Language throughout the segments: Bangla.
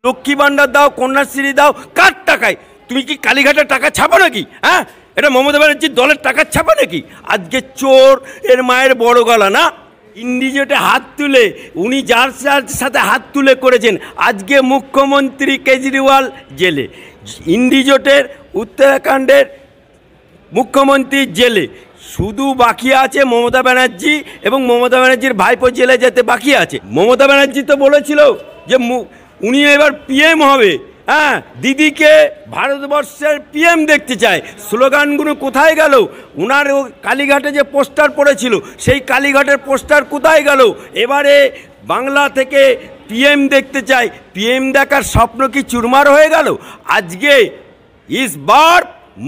লক্ষ্মী ভান্ডার দাও, কন্যাশ্রী দাও, কার টাকায়? তুমি কি কালীঘাটের টাকা ছাপো নাকি? হ্যাঁ, এটা মমতা ব্যানার্জির দলের টাকা ছাপা নাকি? আজকে চোর এর মায়ের বড় গলা না? ইন্ডিজোটে হাত তুলে উনি যার সাথে হাত তুলে করেছেন, আজকে মুখ্যমন্ত্রী কেজরিওয়াল জেলে, ইন্ডিজোটের উত্তরাখণ্ডের মুখ্যমন্ত্রী জেলে, শুধু বাকি আছে মমতা ব্যানার্জি এবং মমতা ব্যানার্জির ভাইপো জেলে যেতে বাকি আছে। মমতা ব্যানার্জি তো বলেছিল যে উনি এবার পিএম হবে। হ্যাঁ, দিদিকে ভারতবর্ষের পিএম দেখতে চায়। স্লোগানগুলো কোথায় গেল? ওনার কালীঘাটে যে পোস্টার পড়েছিল, সেই কালীঘাটের পোস্টার কোথায় গেল? এবারে বাংলা থেকে পিএম দেখতে চায়। পিএম দেখার স্বপ্ন কি চুরমার হয়ে গেল? আজকে ইস বার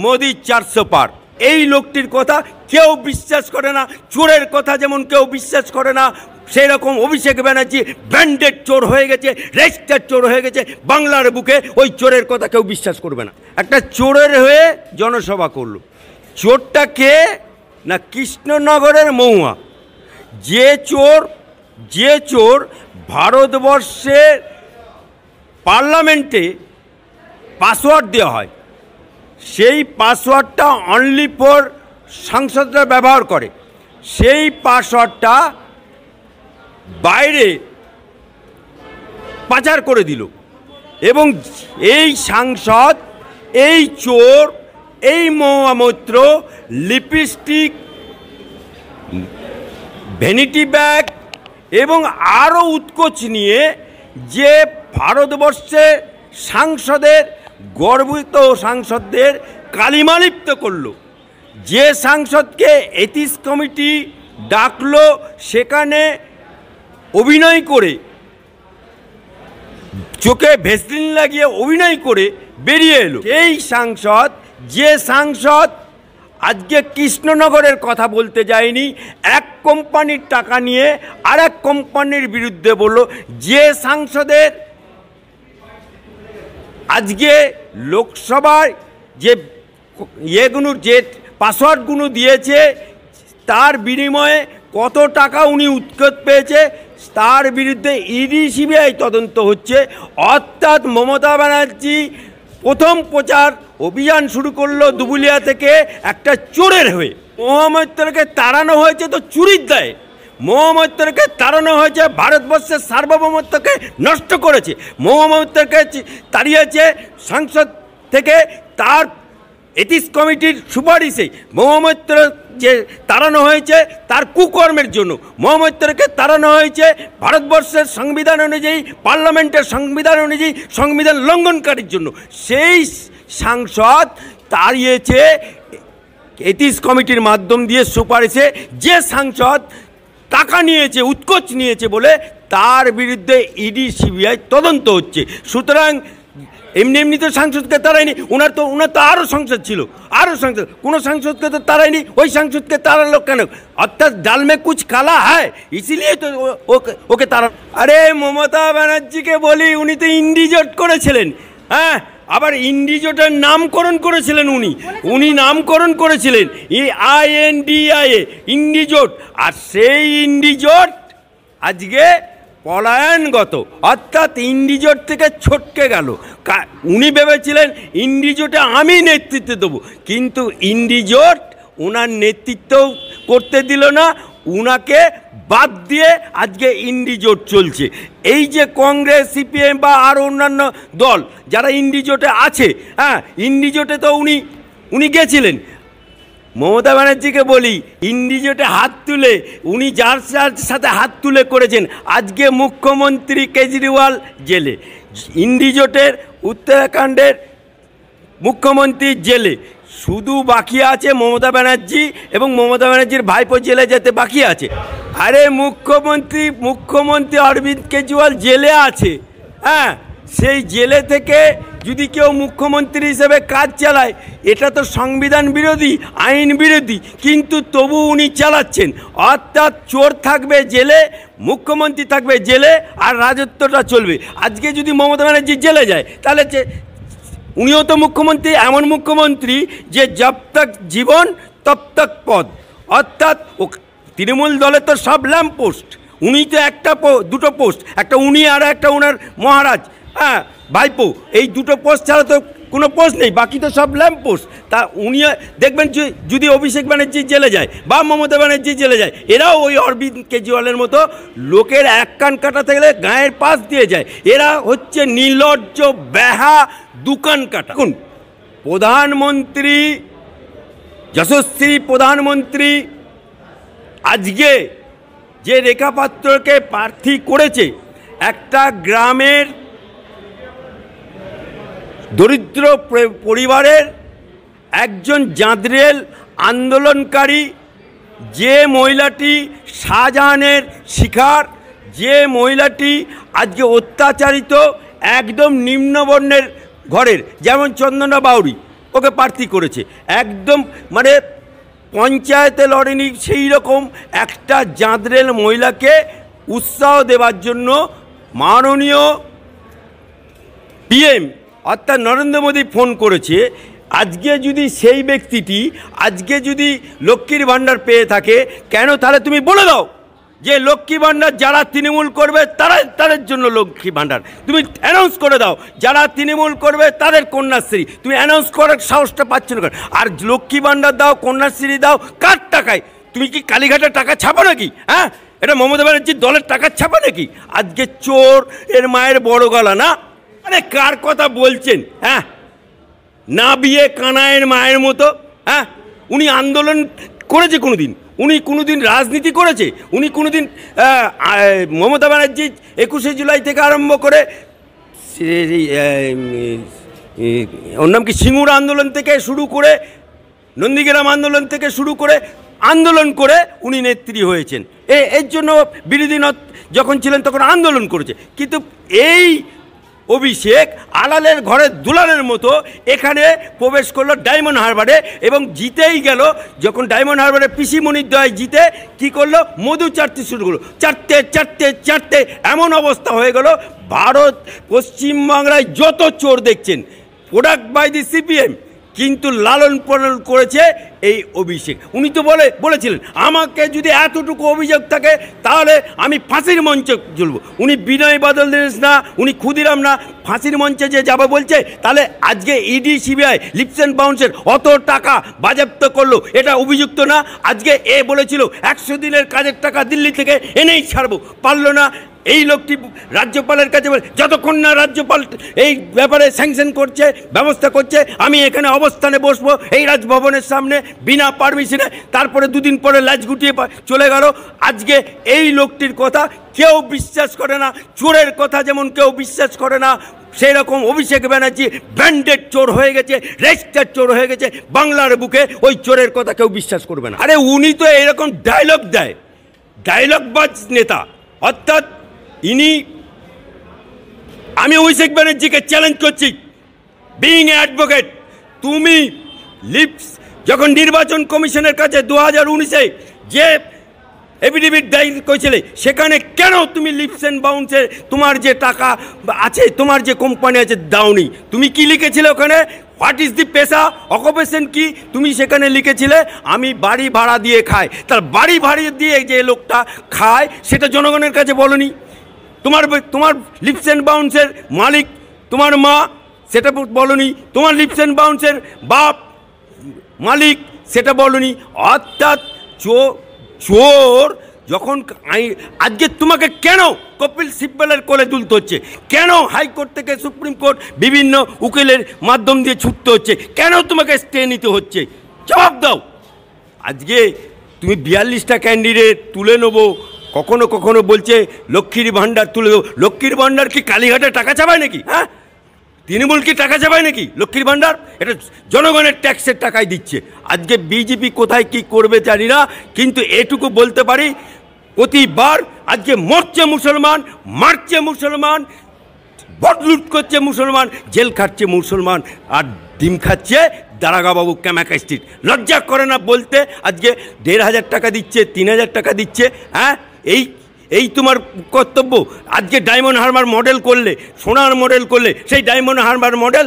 মোদি 400 পার। এই লোকটির কথা কেউ বিশ্বাস করে না। চোরের কথা যেমন কেউ বিশ্বাস করে না, সেই রকম অভিষেক ব্যানার্জি ব্র্যান্ডেড চোর হয়ে গেছে, রেজিস্টার্ড চোর হয়ে গেছে। বাংলার বুকে ওই চোরের কথা কেউ বিশ্বাস করবে না। একটা চোরের হয়ে জনসভা করলো। চোরটা কে? না কৃষ্ণনগরের মহুয়া। যে চোর ভারতবর্ষের পার্লামেন্টে পাসওয়ার্ড দেওয়া হয়, সেই পাসওয়ার্ডটা অনলি ফর সাংসদরা ব্যবহার করে। সেই পাসওয়ার্ডটা বাইরে পাচার করে দিল এবং এই সাংসদ, এই চোর, এই Mahua Moitra lipstick, vanity bag এবং আরও উৎকোচ নিয়ে যে ভারতবর্ষে সাংসদের, গর্বিত সাংসদদের কালিমালিপ্ত করলো। যে সাংসদকে এথিক্স কমিটি ডাকলো, সেখানে অভিনয় করে, চোখে ভেসলিন লাগিয়ে অভিনয় করে বেরিয়ে এলো। এই সাংসদ, যে সাংসদ আজকে কৃষ্ণনগরের কথা বলতে যায়নি, এক কোম্পানির টাকা নিয়ে আর এক কোম্পানির বিরুদ্ধে বলল। যে সাংসদের আজকে লোকসভায় যে যে পাসওয়ার্ডগুলো দিয়েছে, তার বিনিময়ে কত টাকা উনি উৎকোচ পেয়েছে, তার বিরুদ্ধে ইডি সিবিআই তদন্ত হচ্ছে। অর্থাৎ মমতা ব্যানার্জি প্রথম প্রচার অভিযান শুরু করলো দুবুলিয়া থেকে একটা চোরের হয়ে। মহুয়া মৈত্রকে তাড়ানো হয়েছে তো চুরির দায়ে। মহুয়া মৈত্রকে তাড়ানো হয়েছে ভারতবর্ষের সার্বভৌমত্বকে নষ্ট করেছে। মহুয়া মৈত্রকে তাড়িয়েছে সংসদ থেকে তার এথিক্স কমিটির সুপারিশে। মহুয়া মৈত্র যে তাড়ানো হয়েছে তার কুকর্মের জন্য। মহুয়া মৈত্রকে তাড়ানো হয়েছে ভারতবর্ষের সংবিধান অনুযায়ী, পার্লামেন্টের সংবিধান অনুযায়ী সংবিধান লঙ্ঘনকারীর জন্য। সেই সাংসদ তাড়িয়েছে এথিক্স কমিটির মাধ্যম দিয়ে সুপারিশে। যে সাংসদ টাকা নিয়েছে, উৎকোচ নিয়েছে বলে তার বিরুদ্ধে ইডি সিবিআই তদন্ত হচ্ছে। সুতরাং এমনি তো সাংসদকে তাড়ায়নি। ওনার তো আরও সংসদ ছিল, আরও সংসদ, কোনো সাংসদকে তো তাড়ায়নি। ওই সাংসদকে তাড়ালো কেন? অর্থাৎ ডাল মে কুছ কালা হ্যায়, ইসিলিয়ে তো ওকে তাড়া। আরে মমতা ব্যানার্জিকে বলি, উনি তো ইন্ডিজোট করেছিলেন। হ্যাঁ, আবার ইন্ডিজোটের নামকরণ করেছিলেন উনি নামকরণ করেছিলেন INDIA, ইন্ডিজোট। আর সেই ইন্ডিজোট আজকে পলায়নগত, অর্থাৎ ইন্ডিজোট থেকে ছটকে গেল। উনি ভেবেছিলেন ইন্ডিজোটে আমি নেতৃত্ব দেবো, কিন্তু ইন্ডিজোট ওনার নেতৃত্ব করতে দিল না, উনাকে বাদ দিয়ে আজকে ইন্ডিজোট চলছে। এই যে কংগ্রেস, সিপিএম বা আর অন্যান্য দল যারা ইন্ডিজোটে আছে, হ্যাঁ, ইন্ডিজোটে তো উনি গেছিলেন। মমতা ব্যানার্জিকে বলি, ইন্ডিজোটে হাত তুলে উনি যার সাথে হাত তুলে করেছেন, আজকে মুখ্যমন্ত্রী কেজরিওয়াল জেলে, ইন্ডিজোটের উত্তরাখণ্ডের মুখ্যমন্ত্রী জেলে, শুধু বাকি আছে মমতা ব্যানার্জি এবং মমতা ব্যানার্জির ভাইপো জেলে যেতে বাকি আছে। আরে মুখ্যমন্ত্রী অরবিন্দ কেজরিওয়াল জেলে আছে। হ্যাঁ, সেই জেলে থেকে যদি কেউ মুখ্যমন্ত্রী হিসেবে কাজ চালায়, এটা তো সংবিধান বিরোধী, আইন বিরোধী, কিন্তু তবু উনি চালাচ্ছেন। অর্থাৎ চোর থাকবে জেলে, মুখ্যমন্ত্রী থাকবে জেলে, আর রাজত্বটা চলবে। আজকে যদি মমতা ব্যানার্জি জেলে যায়, তাহলে উনিও তো মুখ্যমন্ত্রী, এমন মুখ্যমন্ত্রী যে জব তক জীবন তব তক পদ। অর্থাৎ তৃণমূল দলের তো সব ল্যাম্প পোস্ট, উনি তো দুটো পোস্ট, একটা উনি আর একটা ওনার মহারাজ হ্যাঁ ভাইপো, এই দুটো পোস্ট ছাড়া তো কোনো পোস্ট নেই, বাকি তো সব ল্যাম্প পোস্ট। তা উনি দেখবেন যদি অভিষেক ব্যানার্জি জেলে যায় বা মমতা ব্যানার্জি জেলে যায়, এরাও ওই অরবিন্দ কেজরিওয়ালের মতো লোকের এক কান কাটাতে গেলে গায়ের পাশ দিয়ে যায়। এরা হচ্ছে নির্লজ্জ বেহা দোকান কাটা। দেখুন, প্রধানমন্ত্রী, যশস্বী প্রধানমন্ত্রী আজকে যে রেখা পাত্রকে প্রার্থী করেছে, একটা গ্রামের দরিদ্র পরিবারের একজন জাঁদরেল আন্দোলনকারী, যে মহিলাটি শাহজাহানের শিকার, যে মহিলাটি আজকে অত্যাচারিত, একদম নিম্নবর্ণের ঘরের, যেমন চন্দনা বাউরি, ওকে প্রার্থী করেছে। একদম মানে পঞ্চায়েতে লড়েনি, সেই রকম একটা জাঁদরেল মহিলাকে উৎসাহ দেওয়ার জন্য মাননীয় পিএম অর্থাৎ নরেন্দ্র মোদী ফোন করেছে। আজকে যদি সেই ব্যক্তিটি আজকে যদি লক্ষ্মীর ভাণ্ডার পেয়ে থাকে, কেন তাহলে তুমি বলে দাও যে লক্ষ্মী ভাণ্ডার যারা তৃণমূল করবে তাদের জন্য লক্ষ্মী ভাণ্ডার তুমি অ্যানাউন্স করে দাও, যারা তৃণমূল করবে তাদের কন্যাশ্রী তুমি অ্যানাউন্স করার সাহসটা পাচ্ছ না। আর লক্ষ্মী ভাণ্ডার দাও, কন্যাশ্রী দাও, কার টাকায়? তুমি কি কালীঘাটের টাকা ছাপো নাকি? হ্যাঁ, এটা মমতা ব্যানার্জির দলের টাকা ছাপা নাকি? আজকে চোর এর মায়ের বড় গলা না? আরে কার কথা বলছেন? হ্যাঁ, না বিয়ে কানায়ের মায়ের মতো। হ্যাঁ, উনি আন্দোলন করেছে কোনোদিন? উনি কোনোদিন রাজনীতি করেছে? উনি কোনোদিন মমতা ব্যানার্জি 21শে জুলাই থেকে আরম্ভ করে ওর নাম কি সিঙ্গুর আন্দোলন থেকে শুরু করে, নন্দীগ্রাম আন্দোলন থেকে শুরু করে আন্দোলন করে উনি নেত্রী হয়েছেন। এর জন্য বিরোধী যখন ছিলেন তখন আন্দোলন করেছে। কিন্তু এই অভিষেক আলালের ঘরে দুলালের মতো এখানে প্রবেশ করলো ডায়মন্ড হারবারে, এবং জিতেই গেল। যখন ডায়মন্ড হারবারে পিসি মনিরদয় জিতে কি করলো, মধু চাটতে শুরু করলো। চাটতে চাটতে চাটতে এমন অবস্থা হয়ে গেল, ভারত পশ্চিমবাংলায় যত চোর দেখছেন প্রোডাক্ট বাই দি সিপিএম, কিন্তু লালন পালন করেছে এই অভিষেক। উনি তো বলেছিলেন আমাকে যদি এতটুকু অভিযোগ থাকে তাহলে আমি ফাঁসির মঞ্চে ঝুলব। উনি বিনয় বাদল দীনেশ না, উনি ক্ষুদিরাম না, ফাঁসির মঞ্চে যে যাবে বলছে। তাহলে আজকে ইডি সিবিআই লিপস অ্যান্ড বাউন্সের অত টাকা বাজেয়াপ্ত করলো, এটা অভিযুক্ত না? আজকে এ বলেছিল 100 দিনের কাজের টাকা দিল্লি থেকে এনেই ছাড়বো, পারলো না। এই লোকটি রাজ্যপালের কাছে বলে যতক্ষণ না রাজ্যপাল এই ব্যাপারে স্যাংশন করছে, ব্যবস্থা করছে, আমি এখানে অবস্থানে বসবো এই রাজভবনের সামনে বিনা পারমিশনে। তারপরে দুদিন পরে লাজ গুটিয়ে চলে গেল। আজকে এই লোকটির কথা কেউ বিশ্বাস করে না, চোরের কথা যেমন কেউ বিশ্বাস করে না, সেই রকম অভিষেক ব্যানার্জি ব্র্যান্ডেড চোর হয়ে গেছে, রেজিস্টার চোর হয়ে গেছে বাংলার বুকে। ওই চোরের কথা কেউ বিশ্বাস করবে না। আরে উনি তো এরকম ডায়লগ দেয়, ডায়লগবাজ নেতা। অর্থাৎ আমি অভিষেক ব্যানার্জিকে চ্যালেঞ্জ করছি, বিইং এ অ্যাডভোকেট, তুমি লিপস যখন নির্বাচন কমিশনের কাছে 2019-এ যে এফিডেভিট দায়ের করেছিলে, সেখানে কেন তুমি লিপস অ্যান্ড বাউন্সে তোমার যে টাকা আছে, তোমার যে কোম্পানি আছে দাওনি? তুমি কি লিখেছিলে ওখানে? হোয়াট ইজ দি পেশা, অকুপেশন কি? তুমি সেখানে লিখেছিলে আমি বাড়ি ভাড়া দিয়ে খাই। তার বাড়ি ভাড়া দিয়ে যে লোকটা খায় সেটা জনগণের কাছে বলনি। তোমার লিপস অ্যান্ড বাউন্সের মালিক তোমার মা, সেটা বলনি। তোমার লিপস অ্যান্ড বাউন্সের বাপ মালিক, সেটা বলনি। অর্থাৎ চোর যখন আজকে তোমাকে কেন কপিল সিব্বলের কোলে তুলতে হচ্ছে? কেন হাইকোর্ট থেকে সুপ্রিম কোর্ট বিভিন্ন উকিলের মাধ্যম দিয়ে ছুটতে হচ্ছে? কেন তোমাকে স্টে নিতে হচ্ছে? জবাব দাও। আজকে তুমি 42টা ক্যান্ডিডেট তুলে নেবো, কখনো কখনো বলছে লক্ষ্মীর ভাণ্ডার তুলে দেবো। লক্ষ্মীর ভাণ্ডার কি কালীঘাটে টাকা চাপায় নাকি? হ্যাঁ, তৃণমূল কি টাকা চাপায় নাকি? লক্ষ্মীর ভাণ্ডার এটা জনগণের ট্যাক্সের টাকায় দিচ্ছে। আজকে বিজেপি কোথায় কি করবে জানি না, কিন্তু এটুকু বলতে পারি প্রতিবার আজকে মরছে মুসলমান, মারছে মুসলমান, বদলুট করছে মুসলমান, জেল খাচ্ছে মুসলমান, আর ডিম খাচ্ছে দারাগাবাবু ক্যামাকা স্ট্রিট। লজ্জা করে না বলতে? আজকে 1500 টাকা দিচ্ছে, 3000 টাকা দিচ্ছে। হ্যাঁ, এই তোমার কর্তব্য। আজকে ডায়মন্ড হারবার মডেল করলে, সোনার মডেল করলে, সেই ডায়মন্ড হারবার মডেল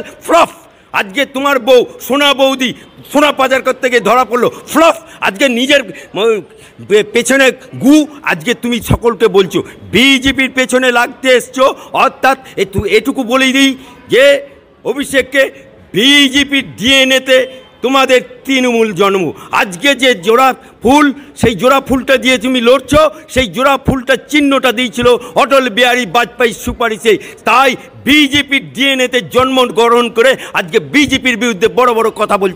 আজকে তোমার বউ সোনা বৌদি সোনা পাচার করতে গিয়ে ধরা পড়লো, ফ্লপ। আজকে নিজের পেছনে গু, আজকে তুমি সকলকে বলছো বিজেপির পেছনে লাগতে এসছো। অর্থাৎ এটুকু বলেই দিই যে অভিষেককে বিজেপির ডিএনএতে তোমাদের তৃণমূল জন্ম। আজকে যে জোড়া ফুল, সেই জোড়া ফুলটা দিয়ে তুমি লড়ছো, সেই জোড়া ফুলটার চিহ্নটা দিয়েছিল অটল বিহারী বাজপেয়ীর সুপারিশে। তাই বিজেপির ডিএনএতে জন্মগ্রহণ করে আজকে বিজেপির বিরুদ্ধে বড় বড় কথা বলছে।